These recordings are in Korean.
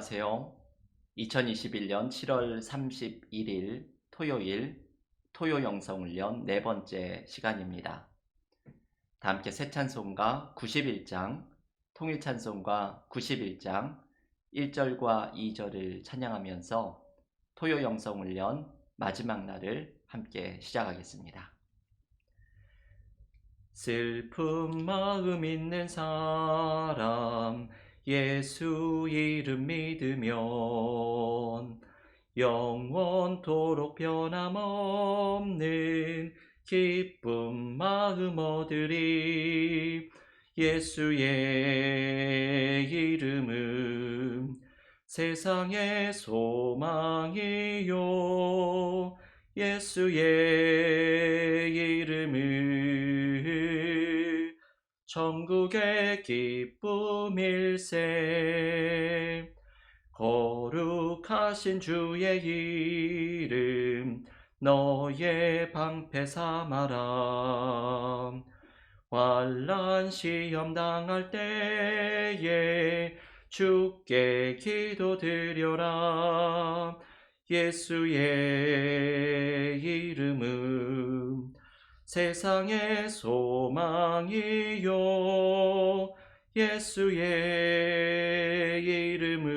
안녕하세요. 2021년 7월 31일 토요일 토요 영성훈련 네 번째 시간입니다. 다 함께 새 찬송가 91장, 통일 찬송가 91장 1절과 2절을 찬양하면서 토요 영성훈련 마지막 날을 함께 시작하겠습니다. 슬픈 마음 있는 사람 예수 이름 믿으면 영원토록 변함없는 기쁜 마음 얻으리. 예수의 이름은 세상의 소망이요 예수의 이름은 천국의 기쁨일세. 거룩하신 주의 이름 너의 방패 삼아라. 환난 시험 당할 때에 주께 기도드려라. 예수의 이름은 세상의 소망이요 예수의 이름은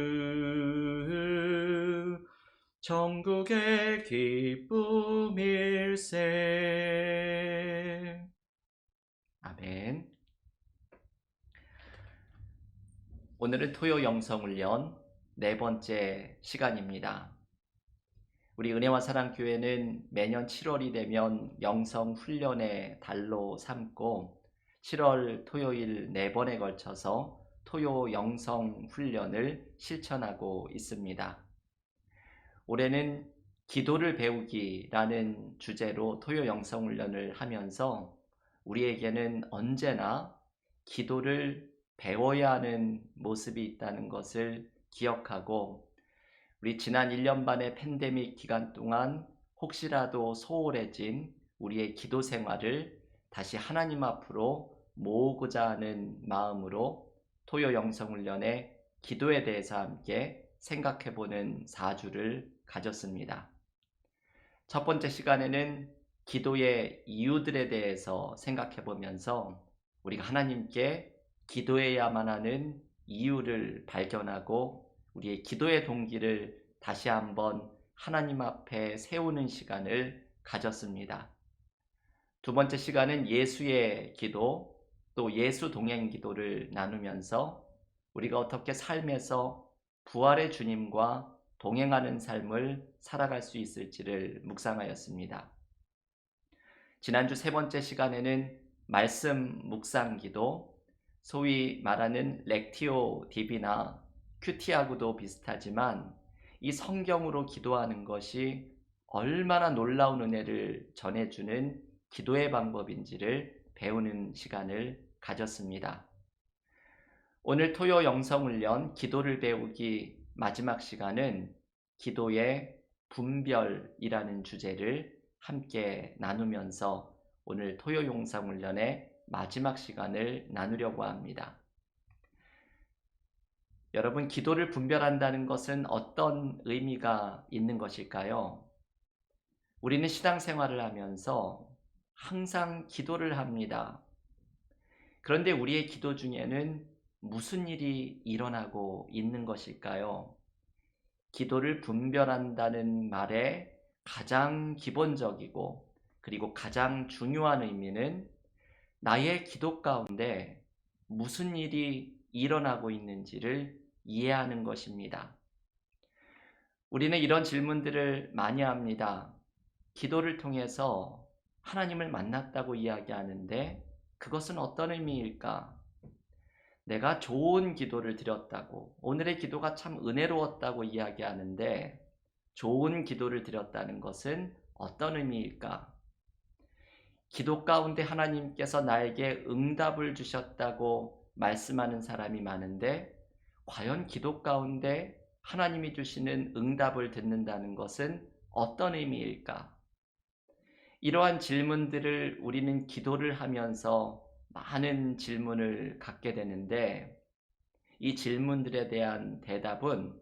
천국의 기쁨일세. 아멘. 오늘은 토요 영성훈련 네 번째 시간입니다. 우리 은혜와 사랑교회는 매년 7월이 되면 영성훈련의 달로 삼고 7월 토요일 4번에 걸쳐서 토요 영성훈련을 실천하고 있습니다. 올해는 기도를 배우기라는 주제로 토요 영성훈련을 하면서 우리에게는 언제나 기도를 배워야 하는 모습이 있다는 것을 기억하고 우리 지난 1년 반의 팬데믹 기간 동안 혹시라도 소홀해진 우리의 기도 생활을 다시 하나님 앞으로 모으고자 하는 마음으로 토요 영성훈련의 기도에 대해서 함께 생각해보는 4주를 가졌습니다. 첫 번째 시간에는 기도의 이유들에 대해서 생각해보면서 우리가 하나님께 기도해야만 하는 이유를 발견하고 우리의 기도의 동기를 다시 한번 하나님 앞에 세우는 시간을 가졌습니다. 두 번째 시간은 예수의 기도, 또 예수 동행 기도를 나누면서 우리가 어떻게 삶에서 부활의 주님과 동행하는 삶을 살아갈 수 있을지를 묵상하였습니다. 지난주 세 번째 시간에는 말씀 묵상 기도, 소위 말하는 렉티오 디비나 큐티하고도 비슷하지만 이 성경으로 기도하는 것이 얼마나 놀라운 은혜를 전해주는 기도의 방법인지를 배우는 시간을 가졌습니다. 오늘 토요 영성훈련 기도를 배우기 마지막 시간은 기도의 분별이라는 주제를 함께 나누면서 오늘 토요 영성훈련의 마지막 시간을 나누려고 합니다. 여러분, 기도를 분별한다는 것은 어떤 의미가 있는 것일까요? 우리는 신앙생활을 하면서 항상 기도를 합니다. 그런데 우리의 기도 중에는 무슨 일이 일어나고 있는 것일까요? 기도를 분별한다는 말의 가장 기본적이고 그리고 가장 중요한 의미는 나의 기도 가운데 무슨 일이 일어나고 있는지를 이해하는 것입니다. 우리는 이런 질문들을 많이 합니다. 기도를 통해서 하나님을 만났다고 이야기하는데 그것은 어떤 의미일까? 내가 좋은 기도를 드렸다고, 오늘의 기도가 참 은혜로웠다고 이야기하는데 좋은 기도를 드렸다는 것은 어떤 의미일까? 기도 가운데 하나님께서 나에게 응답을 주셨다고 말씀하는 사람이 많은데 과연 기도 가운데 하나님이 주시는 응답을 듣는다는 것은 어떤 의미일까? 이러한 질문들을 우리는 기도를 하면서 많은 질문을 갖게 되는데 이 질문들에 대한 대답은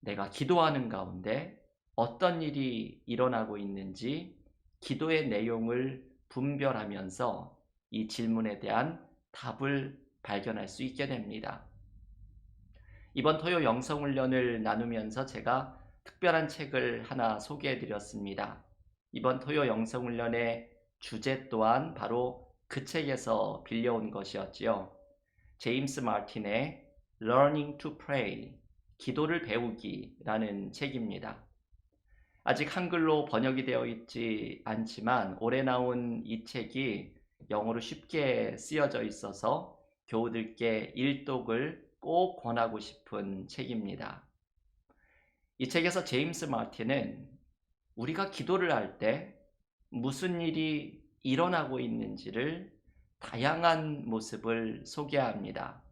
내가 기도하는 가운데 어떤 일이 일어나고 있는지 기도의 내용을 분별하면서 이 질문에 대한 답을 발견할 수 있게 됩니다. 이번 토요 영성훈련을 나누면서 제가 특별한 책을 하나 소개해 드렸습니다. 이번 토요 영성훈련의 주제 또한 바로 그 책에서 빌려온 것이었지요. 제임스 마틴의 Learning to Pray, 기도를 배우기라는 책입니다. 아직 한글로 번역이 되어 있지 않지만 올해 나온 이 책이 영어로 쉽게 쓰여져 있어서 교우들께 일독을 꼭 권하고 싶은 책입니다. 이 책에서 제임스 마틴은 우리가 기도를 할 때 무슨 일이 일어나고 있는지를 다양한 모습을 소개합니다.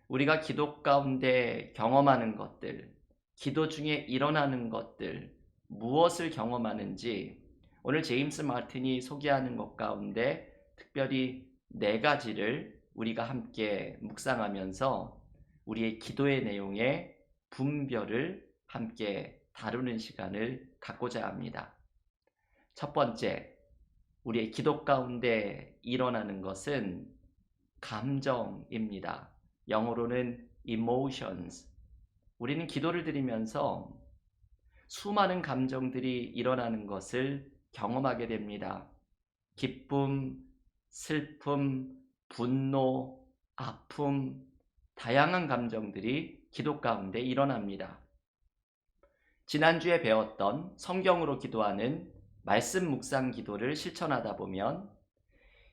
우리가 기도 가운데 경험하는 것들, 기도 중에 일어나는 것들, 무엇을 경험하는지 오늘 제임스 마틴이 소개하는 것 가운데 특별히 4가지를 우리가 함께 묵상하면서 우리의 기도의 내용의 분별을 함께 다루는 시간을 갖고자 합니다. 첫 번째, 우리의 기도 가운데 일어나는 것은 감정입니다. 영어로는 emotions. 우리는 기도를 드리면서 수많은 감정들이 일어나는 것을 경험하게 됩니다. 기쁨, 슬픔, 분노, 아픔, 다양한 감정들이 기도 가운데 일어납니다. 지난주에 배웠던 성경으로 기도하는 말씀 묵상 기도를 실천하다 보면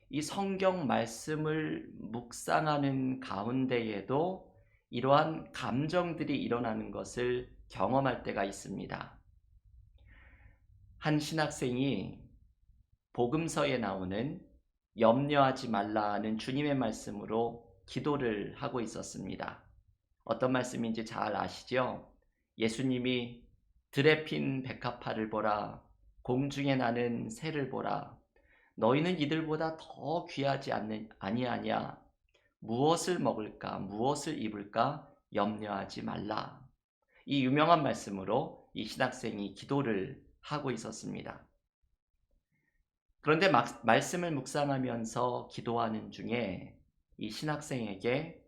이 성경 말씀을 묵상하는 가운데에도 이러한 감정들이 일어나는 것을 경험할 때가 있습니다. 한 신학생이 복음서에 나오는 염려하지 말라는 주님의 말씀으로 기도를 하고 있었습니다. 어떤 말씀인지 잘 아시죠? 예수님이 들에 핀 백합화를 보라, 공중에 나는 새를 보라. 너희는 이들보다 더 귀하지 아니하냐? 무엇을 먹을까, 무엇을 입을까 염려하지 말라. 이 유명한 말씀으로 이 신학생이 기도를 하고 있었습니다. 그런데 말씀을 묵상하면서 기도하는 중에 이 신학생에게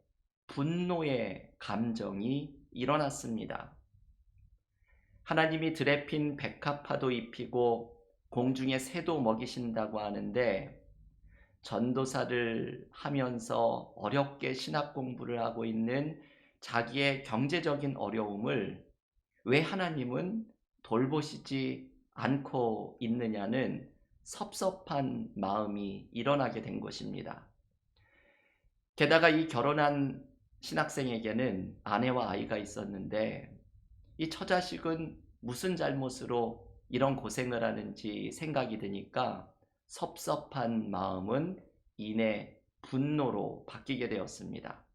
분노의 감정이 일어났습니다. 하나님이 들에 핀 백합화도 입히고 공중에 새도 먹이신다고 하는데 전도사를 하면서 어렵게 신학 공부를 하고 있는 자기의 경제적인 어려움을 왜 하나님은 돌보시지 않고 있느냐는 섭섭한 마음이 일어나게 된 것입니다. 게다가 이 결혼한 신학생에게는 아내와 아이가 있었는데 이 처자식은 무슨 잘못으로 이런 고생을 하는지 생각이 드니까 섭섭한 마음은 이내 분노로 바뀌게 되었습니다.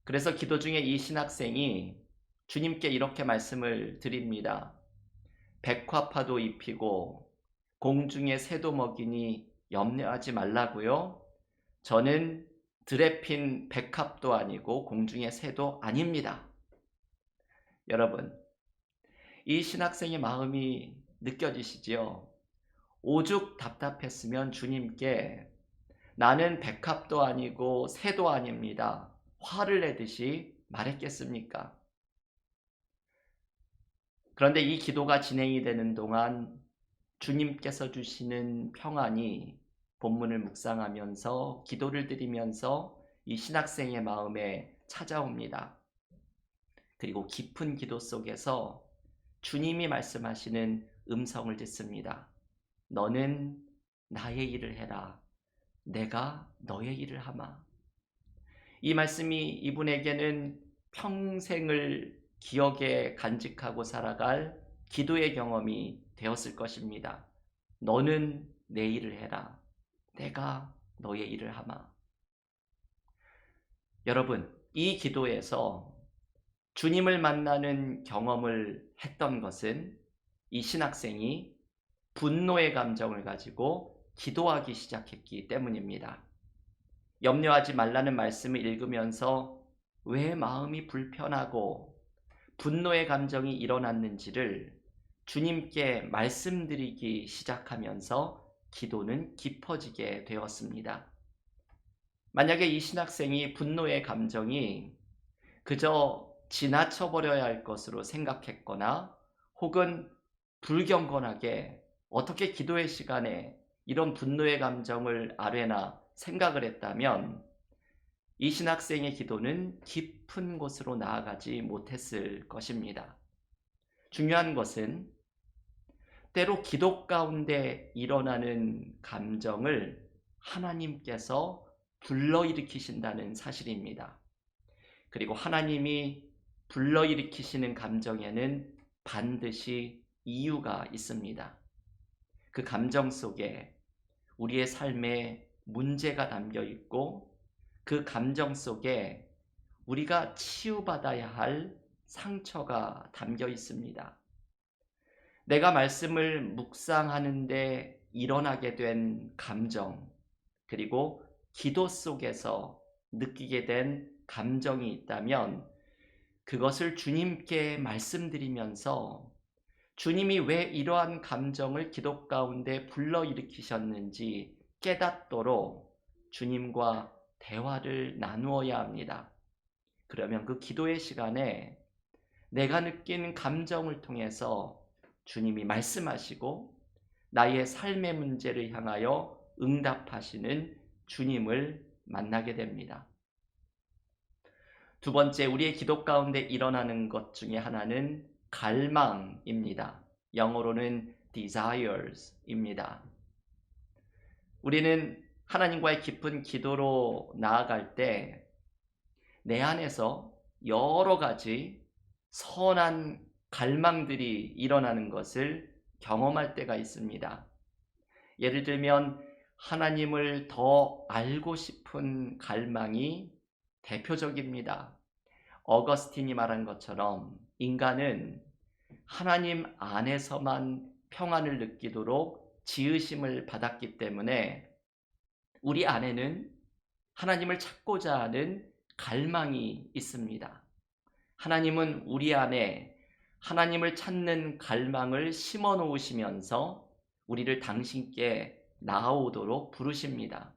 그래서 기도 중에 이 신학생이 주님께 이렇게 말씀을 드립니다. 백화파도 입히고 공중에 새도 먹이니 염려하지 말라고요. 저는 들에 핀 백합도 아니고 공중의 새도 아닙니다. 여러분, 이 신학생의 마음이 느껴지시지요? 오죽 답답했으면 주님께 나는 백합도 아니고 새도 아닙니다. 화를 내듯이 말했겠습니까? 그런데 이 기도가 진행이 되는 동안 주님께서 주시는 평안이 본문을 묵상하면서 기도를 드리면서 이 신학생의 마음에 찾아옵니다. 그리고 깊은 기도 속에서 주님이 말씀하시는 음성을 듣습니다. 너는 나의 일을 해라. 내가 너의 일을 하마. 이 말씀이 이분에게는 평생을 기억에 간직하고 살아갈 기도의 경험이 되었을 것입니다. 너는 내 일을 해라. 내가 너의 일을 하마. 여러분, 이 기도에서 주님을 만나는 경험을 했던 것은 이 신학생이 분노의 감정을 가지고 기도하기 시작했기 때문입니다. 염려하지 말라는 말씀을 읽으면서 왜 마음이 불편하고 분노의 감정이 일어났는지를 주님께 말씀드리기 시작하면서 기도는 깊어지게 되었습니다. 만약에 이 신학생이 분노의 감정이 그저 지나쳐버려야 할 것으로 생각했거나 혹은 불경건하게 어떻게 기도의 시간에 이런 분노의 감정을 아뢰나 생각을 했다면 이 신학생의 기도는 깊은 곳으로 나아가지 못했을 것입니다. 중요한 것은 때로 기도 가운데 일어나는 감정을 하나님께서 불러일으키신다는 사실입니다. 그리고 하나님이 불러일으키시는 감정에는 반드시 이유가 있습니다. 그 감정 속에 우리의 삶에 문제가 담겨 있고 그 감정 속에 우리가 치유받아야 할 상처가 담겨 있습니다. 내가 말씀을 묵상하는데 일어나게 된 감정, 그리고 기도 속에서 느끼게 된 감정이 있다면 그것을 주님께 말씀드리면서 주님이 왜 이러한 감정을 기도 가운데 불러일으키셨는지 깨닫도록 주님과 대화를 나누어야 합니다. 그러면 그 기도의 시간에 내가 느낀 감정을 통해서 주님이 말씀하시고 나의 삶의 문제를 향하여 응답하시는 주님을 만나게 됩니다. 두 번째, 우리의 기도 가운데 일어나는 것 중에 하나는 갈망입니다. 영어로는 desires입니다. 우리는 하나님과의 깊은 기도로 나아갈 때 내 안에서 여러 가지 선한 갈망들이 일어나는 것을 경험할 때가 있습니다. 예를 들면 하나님을 더 알고 싶은 갈망이 대표적입니다. 어거스틴이 말한 것처럼 인간은 하나님 안에서만 평안을 느끼도록 지으심을 받았기 때문에 우리 안에는 하나님을 찾고자 하는 갈망이 있습니다. 하나님은 우리 안에 하나님을 찾는 갈망을 심어 놓으시면서 우리를 당신께 나아오도록 부르십니다.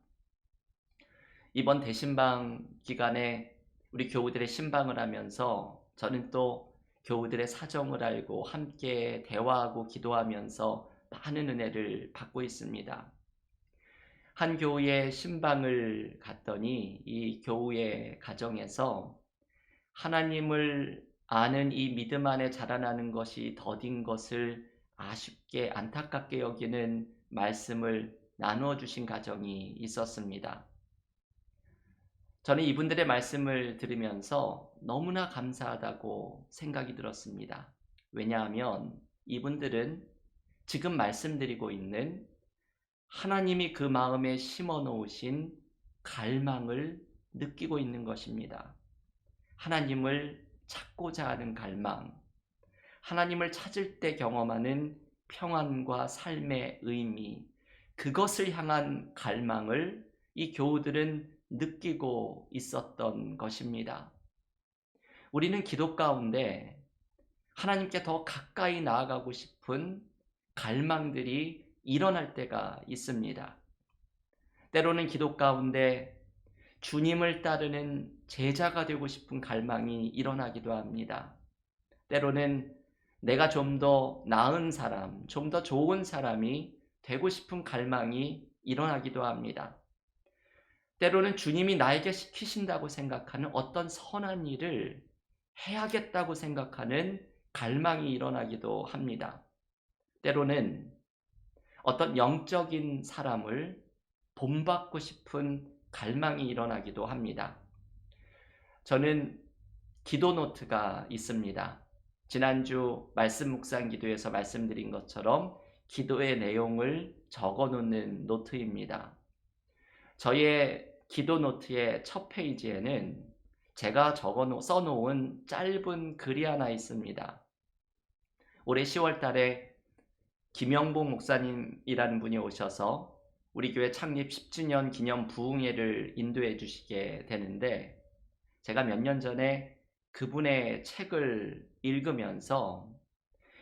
이번 대신방 기간에 우리 교우들의 신방을 하면서 저는 또 교우들의 사정을 알고 함께 대화하고 기도하면서 많은 은혜를 받고 있습니다. 한 교우의 신방을 갔더니 이 교우의 가정에서 하나님을 아는 이 믿음 안에 자라나는 것이 더딘 것을 아쉽게 안타깝게 여기는 말씀을 나누어 주신 가정이 있었습니다. 저는 이분들의 말씀을 들으면서 너무나 감사하다고 생각이 들었습니다. 왜냐하면 이분들은 지금 말씀드리고 있는 하나님이 그 마음에 심어 놓으신 갈망을 느끼고 있는 것입니다. 하나님을 찾고자 하는 갈망, 하나님을 찾을 때 경험하는 평안과 삶의 의미, 그것을 향한 갈망을 이 교우들은 느끼고 있었던 것입니다. 우리는 기도 가운데 하나님께 더 가까이 나아가고 싶은 갈망들이 일어날 때가 있습니다. 때로는 기도 가운데 주님을 따르는 제자가 되고 싶은 갈망이 일어나기도 합니다. 때로는 내가 좀 더 나은 사람, 좀 더 좋은 사람이 되고 싶은 갈망이 일어나기도 합니다. 때로는 주님이 나에게 시키신다고 생각하는 어떤 선한 일을 해야겠다고 생각하는 갈망이 일어나기도 합니다. 때로는 어떤 영적인 사람을 본받고 싶은 갈망이 일어나기도 합니다. 저는 기도 노트가 있습니다. 지난주 말씀 묵상 기도에서 말씀드린 것처럼 기도의 내용을 적어 놓는 노트입니다. 저의 기도 노트의 첫 페이지에는 제가 써놓은 짧은 글이 하나 있습니다. 올해 10월 달에 김영봉 목사님이라는 분이 오셔서 우리 교회 창립 10주년 기념 부흥회를 인도해 주시게 되는데 제가 몇 년 전에 그분의 책을 읽으면서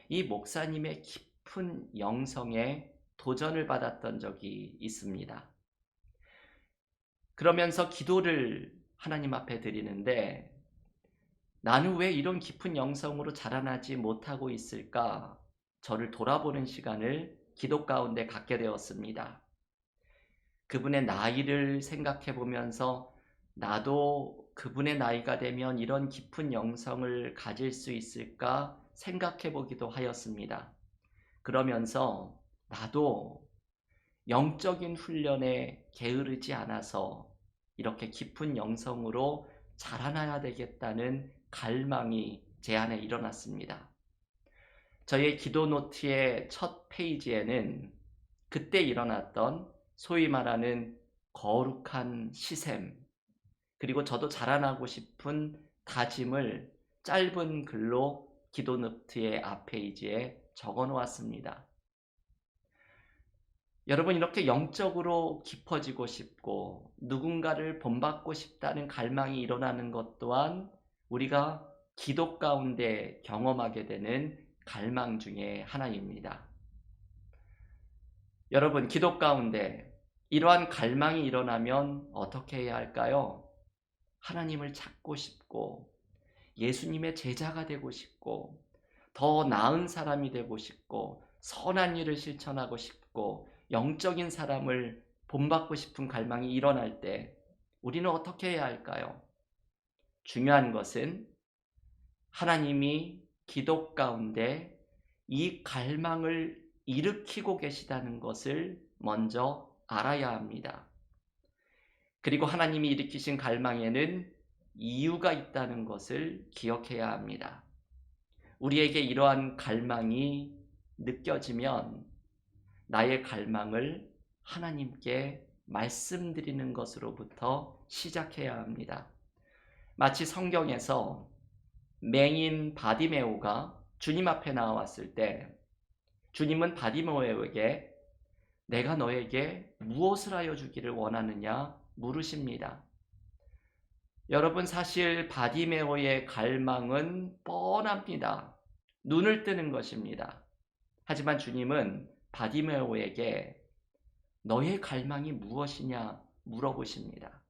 이 목사님의 깊은 영성에 도전을 받았던 적이 있습니다. 그러면서 기도를 하나님 앞에 드리는데 나는 왜 이런 깊은 영성으로 자라나지 못하고 있을까? 저를 돌아보는 시간을 기도 가운데 갖게 되었습니다. 그분의 나이를 생각해 보면서 나도 그분의 나이가 되면 이런 깊은 영성을 가질 수 있을까 생각해 보기도 하였습니다. 그러면서 나도 영적인 훈련에 게으르지 않아서 이렇게 깊은 영성으로 자라나야 되겠다는 갈망이 제 안에 일어났습니다. 저의 기도 노트의 첫 페이지에는 그때 일어났던 소위 말하는 거룩한 시샘, 그리고 저도 자라나고 싶은 다짐을 짧은 글로 기도 노트의 앞페이지에 적어 놓았습니다. 여러분, 이렇게 영적으로 깊어지고 싶고 누군가를 본받고 싶다는 갈망이 일어나는 것 또한 우리가 기도 가운데 경험하게 되는 갈망 중에 하나입니다. 여러분, 기도 가운데 이러한 갈망이 일어나면 어떻게 해야 할까요? 하나님을 찾고 싶고 예수님의 제자가 되고 싶고 더 나은 사람이 되고 싶고 선한 일을 실천하고 싶고 영적인 사람을 본받고 싶은 갈망이 일어날 때 우리는 어떻게 해야 할까요? 중요한 것은 하나님이 기도 가운데 이 갈망을 일으키고 계시다는 것을 먼저 알아야 합니다. 그리고 하나님이 일으키신 갈망에는 이유가 있다는 것을 기억해야 합니다. 우리에게 이러한 갈망이 느껴지면 나의 갈망을 하나님께 말씀드리는 것으로부터 시작해야 합니다. 마치 성경에서 맹인 바디메오가 주님 앞에 나왔을 때 주님은 바디메오에게 내가 너에게 무엇을 하여 주기를 원하느냐 물으십니다. 여러분, 사실 바디메오의 갈망은 뻔합니다. 눈을 뜨는 것입니다. 하지만 주님은 바디메오에게 너의 갈망이 무엇이냐 물어보십니다.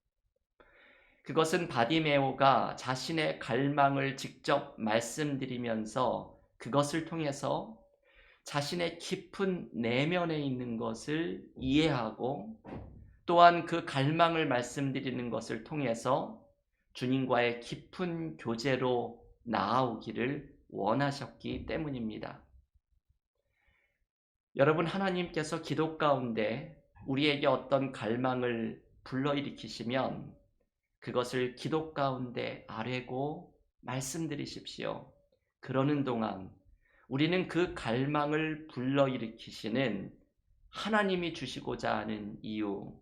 그것은 바디메오가 자신의 갈망을 직접 말씀드리면서 그것을 통해서 자신의 깊은 내면에 있는 것을 이해하고 또한 그 갈망을 말씀드리는 것을 통해서 주님과의 깊은 교제로 나아오기를 원하셨기 때문입니다. 여러분, 하나님께서 기도 가운데 우리에게 어떤 갈망을 불러일으키시면 그것을 기도 가운데 아뢰고 말씀드리십시오. 그러는 동안 우리는 그 갈망을 불러일으키시는 하나님이 주시고자 하는 이유,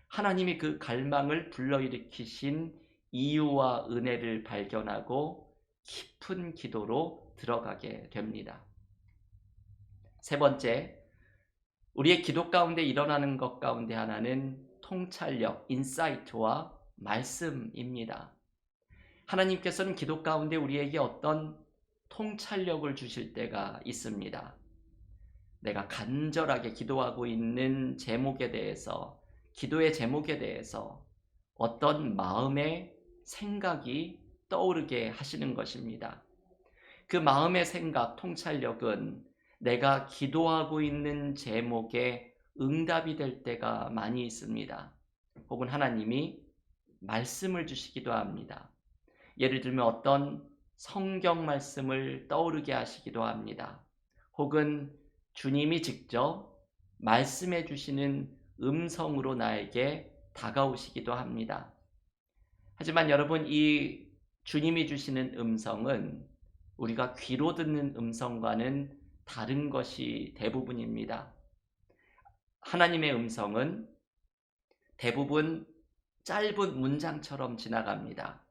하나님이 그 갈망을 불러일으키신 이유와 은혜를 발견하고 깊은 기도로 들어가게 됩니다. 세 번째, 우리의 기도 가운데 일어나는 것 가운데 하나는 통찰력, 인사이트와 말씀입니다. 하나님께서는 기도 가운데 우리에게 어떤 통찰력을 주실 때가 있습니다. 내가 간절하게 기도하고 있는 제목에 대해서, 기도의 제목에 대해서 어떤 마음의 생각이 떠오르게 하시는 것입니다. 그 마음의 생각, 통찰력은 내가 기도하고 있는 제목에 응답이 될 때가 많이 있습니다. 혹은 하나님이 말씀을 주시기도 합니다. 예를 들면 어떤 성경 말씀을 떠오르게 하시기도 합니다. 혹은 주님이 직접 말씀해 주시는 음성으로 나에게 다가오시기도 합니다. 하지만 여러분, 이 주님이 주시는 음성은 우리가 귀로 듣는 음성과는 다른 것이 대부분입니다. 하나님의 음성은 대부분 짧은 문장처럼 지나갑니다.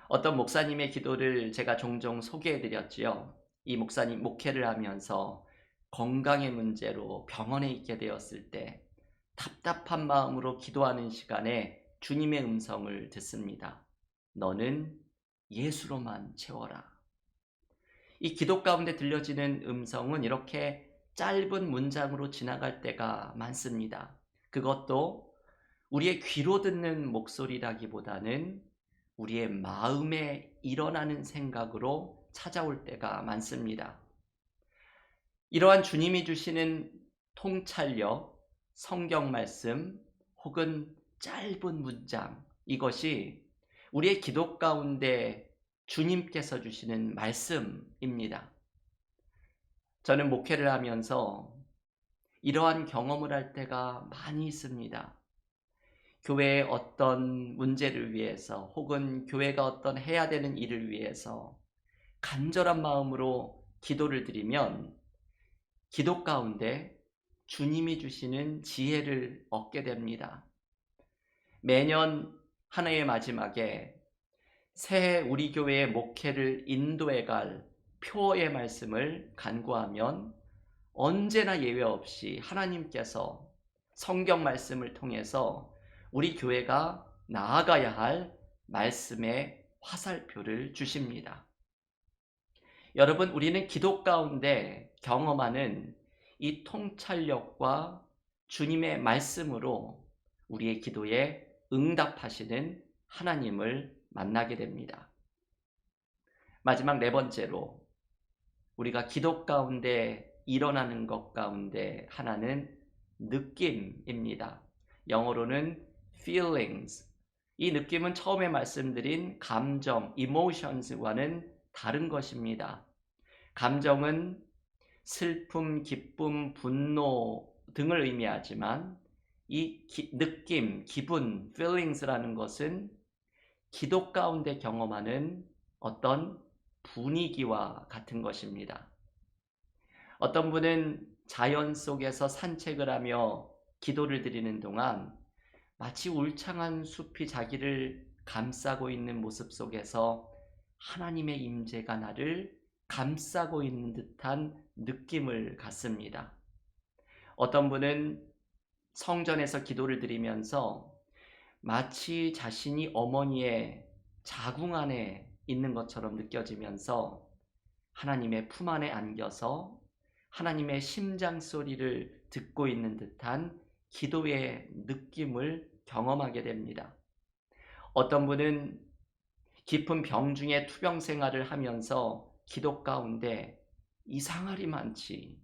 어떤 목사님의 기도를 제가 종종 소개해 드렸지요. 이 목사님 목회를 하면서 건강의 문제로 병원에 있게 되었을 때 답답한 마음으로 기도하는 시간에 주님의 음성을 듣습니다. 너는 예수로만 채워라. 이 기도 가운데 들려지는 음성은 이렇게 짧은 문장으로 지나갈 때가 많습니다. 그것도 우리의 귀로 듣는 목소리라기보다는 우리의 마음에 일어나는 생각으로 찾아올 때가 많습니다. 이러한 주님이 주시는 통찰력, 성경 말씀 혹은 짧은 문장, 이것이 우리의 기도 가운데 주님께서 주시는 말씀입니다. 저는 목회를 하면서 이러한 경험을 할 때가 많이 있습니다. 교회의 어떤 문제를 위해서 혹은 교회가 어떤 해야 되는 일을 위해서 간절한 마음으로 기도를 드리면 기도 가운데 주님이 주시는 지혜를 얻게 됩니다. 매년 한 해의 마지막에 새해 우리 교회의 목회를 인도해 갈 표어의 말씀을 간구하면 언제나 예외 없이 하나님께서 성경 말씀을 통해서 우리 교회가 나아가야 할 말씀의 화살표를 주십니다. 여러분, 우리는 기도 가운데 경험하는 이 통찰력과 주님의 말씀으로 우리의 기도에 응답하시는 하나님을 만나게 됩니다. 마지막 네 번째로 우리가 기도 가운데 일어나는 것 가운데 하나는 느낌입니다. 영어로는 feelings. 이 느낌은 처음에 말씀드린 감정, emotions와는 다른 것입니다. 감정은 슬픔, 기쁨, 분노 등을 의미하지만 이 느낌, 기분, feelings라는 것은 기도 가운데 경험하는 어떤 분위기와 같은 것입니다. 어떤 분은 자연 속에서 산책을 하며 기도를 드리는 동안 마치 울창한 숲이 자기를 감싸고 있는 모습 속에서 하나님의 임재가 나를 감싸고 있는 듯한 느낌을 갖습니다. 어떤 분은 성전에서 기도를 드리면서 마치 자신이 어머니의 자궁 안에 있는 것처럼 느껴지면서 하나님의 품 안에 안겨서 하나님의 심장 소리를 듣고 있는 듯한 기도의 느낌을 경험하게 됩니다. 어떤 분은 깊은 병 중에 투병 생활을 하면서 기도 가운데 이상하리 많지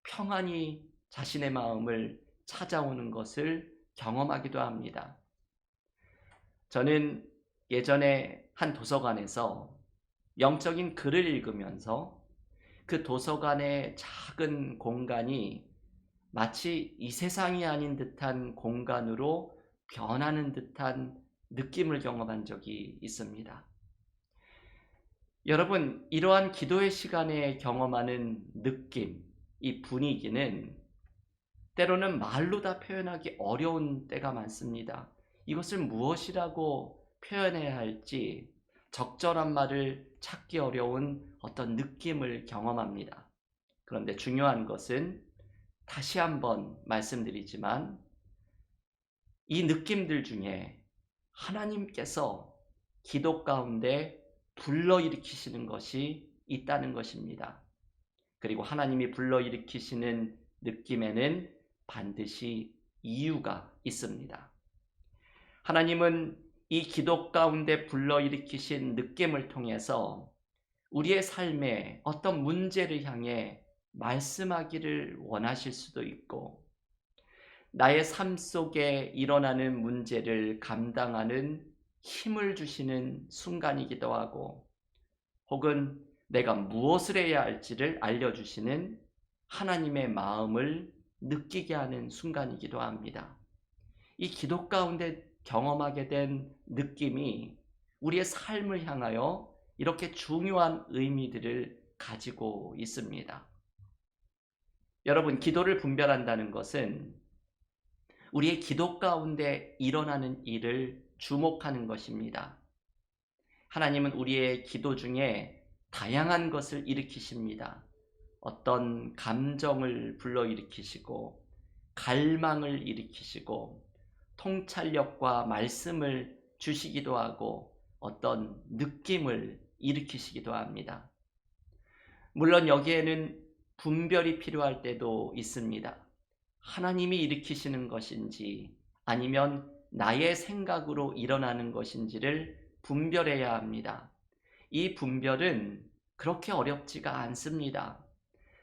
평안이 자신의 마음을 찾아오는 것을 경험하기도 합니다. 저는 예전에 한 도서관에서 영적인 글을 읽으면서 그 도서관의 작은 공간이 마치 이 세상이 아닌 듯한 공간으로 변하는 듯한 느낌을 경험한 적이 있습니다. 여러분, 이러한 기도의 시간에 경험하는 느낌, 이 분위기는 때로는 말로 다 표현하기 어려운 때가 많습니다. 이것을 무엇이라고 표현해야 할지 적절한 말을 찾기 어려운 어떤 느낌을 경험합니다. 그런데 중요한 것은 다시 한번 말씀드리지만 이 느낌들 중에 하나님께서 기도 가운데 불러일으키시는 것이 있다는 것입니다. 그리고 하나님이 불러일으키시는 느낌에는 반드시 이유가 있습니다. 하나님은 이 기도 가운데 불러일으키신 느낌을 통해서 우리의 삶에 어떤 문제를 향해 말씀하기를 원하실 수도 있고, 나의 삶 속에 일어나는 문제를 감당하는 힘을 주시는 순간이기도 하고, 혹은 내가 무엇을 해야 할지를 알려주시는 하나님의 마음을 느끼게 하는 순간이기도 합니다. 이 기도 가운데 경험하게 된 느낌이 우리의 삶을 향하여 이렇게 중요한 의미들을 가지고 있습니다. 여러분, 기도를 분별한다는 것은 우리의 기도 가운데 일어나는 일을 주목하는 것입니다. 하나님은 우리의 기도 중에 다양한 것을 일으키십니다. 어떤 감정을 불러일으키시고 갈망을 일으키시고 통찰력과 말씀을 주시기도 하고 어떤 느낌을 일으키시기도 합니다. 물론 여기에는 분별이 필요할 때도 있습니다. 하나님이 일으키시는 것인지 아니면 나의 생각으로 일어나는 것인지를 분별해야 합니다. 이 분별은 그렇게 어렵지가 않습니다.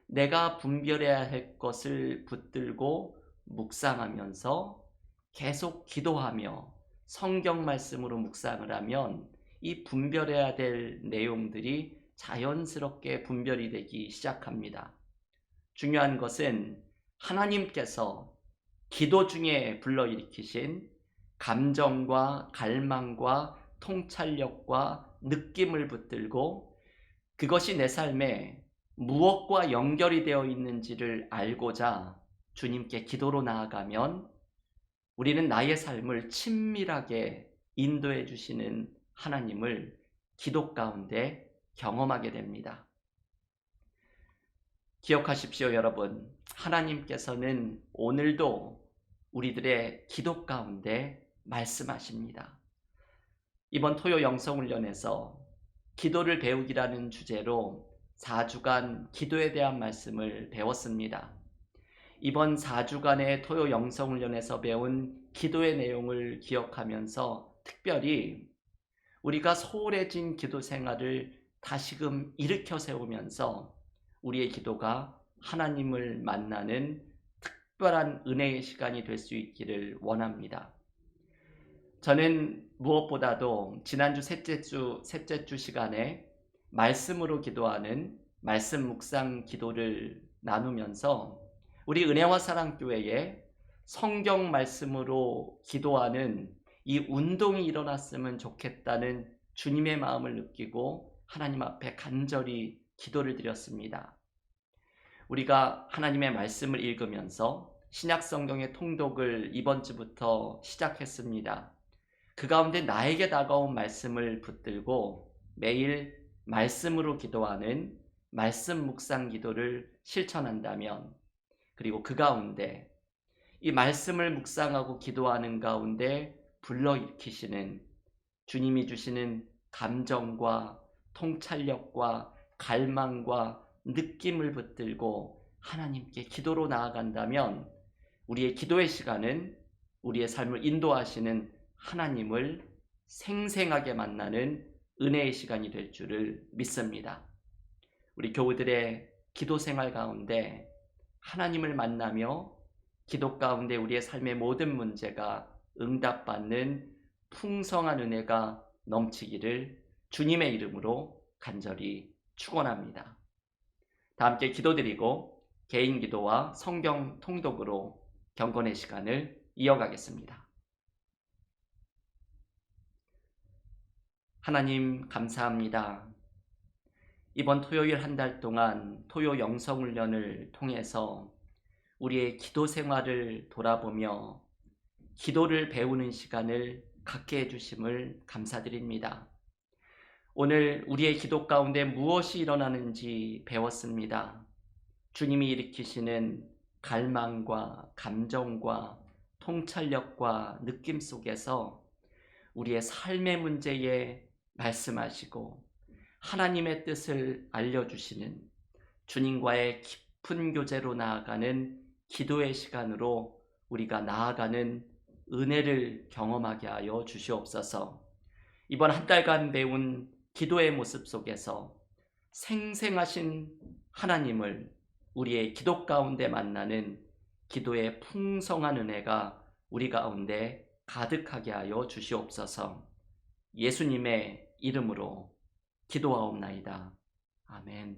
내가 분별해야 할 것을 붙들고 묵상하면서 계속 기도하며 성경 말씀으로 묵상을 하면 이 분별해야 될 내용들이 자연스럽게 분별이 되기 시작합니다. 중요한 것은 하나님께서 기도 중에 불러일으키신 감정과 갈망과 통찰력과 느낌을 붙들고 그것이 내 삶에 무엇과 연결이 되어 있는지를 알고자 주님께 기도로 나아가면 우리는 나의 삶을 친밀하게 인도해 주시는 하나님을 기도 가운데 경험하게 됩니다. 기억하십시오, 여러분. 하나님께서는 오늘도 우리들의 기도 가운데 말씀하십니다. 이번 토요 영성훈련에서 기도를 배우기라는 주제로 4주간 기도에 대한 말씀을 배웠습니다. 이번 4주간의 토요 영성훈련에서 배운 기도의 내용을 기억하면서 특별히 우리가 소홀해진 기도 생활을 다시금 일으켜 세우면서 우리의 기도가 하나님을 만나는 특별한 은혜의 시간이 될 수 있기를 원합니다. 저는 무엇보다도 지난주 셋째 주 시간에 말씀으로 기도하는 말씀 묵상 기도를 나누면서 우리 은혜와 사랑교회에 성경 말씀으로 기도하는 이 운동이 일어났으면 좋겠다는 주님의 마음을 느끼고 하나님 앞에 간절히 기도를 드렸습니다. 우리가 하나님의 말씀을 읽으면서 신약 성경의 통독을 이번 주부터 시작했습니다. 그 가운데 나에게 다가온 말씀을 붙들고 매일 말씀으로 기도하는 말씀 묵상 기도를 실천한다면, 그리고 그 가운데 이 말씀을 묵상하고 기도하는 가운데 불러일으키시는 주님이 주시는 감정과 통찰력과 갈망과 느낌을 붙들고 하나님께 기도로 나아간다면 우리의 기도의 시간은 우리의 삶을 인도하시는 하나님을 생생하게 만나는 은혜의 시간이 될 줄을 믿습니다. 우리 교우들의 기도 생활 가운데 하나님을 만나며 기도 가운데 우리의 삶의 모든 문제가 응답받는 풍성한 은혜가 넘치기를 주님의 이름으로 간절히 축원합니다. 다 함께 기도드리고 개인 기도와 성경 통독으로 경건의 시간을 이어가겠습니다. 하나님 감사합니다. 이번 토요일 한 달 동안 토요 영성훈련을 통해서 우리의 기도 생활을 돌아보며 기도를 배우는 시간을 갖게 해주심을 감사드립니다. 오늘 우리의 기도 가운데 무엇이 일어나는지 배웠습니다. 주님이 일으키시는 갈망과 감정과 통찰력과 느낌 속에서 우리의 삶의 문제에 말씀하시고 하나님의 뜻을 알려주시는 주님과의 깊은 교제로 나아가는 기도의 시간으로 우리가 나아가는 은혜를 경험하게 하여 주시옵소서. 이번 한 달간 배운 기도의 모습 속에서 생생하신 하나님을 우리의 기도 가운데 만나는 기도의 풍성한 은혜가 우리 가운데 가득하게 하여 주시옵소서. 예수님의 이름으로 기도하옵나이다. 아멘.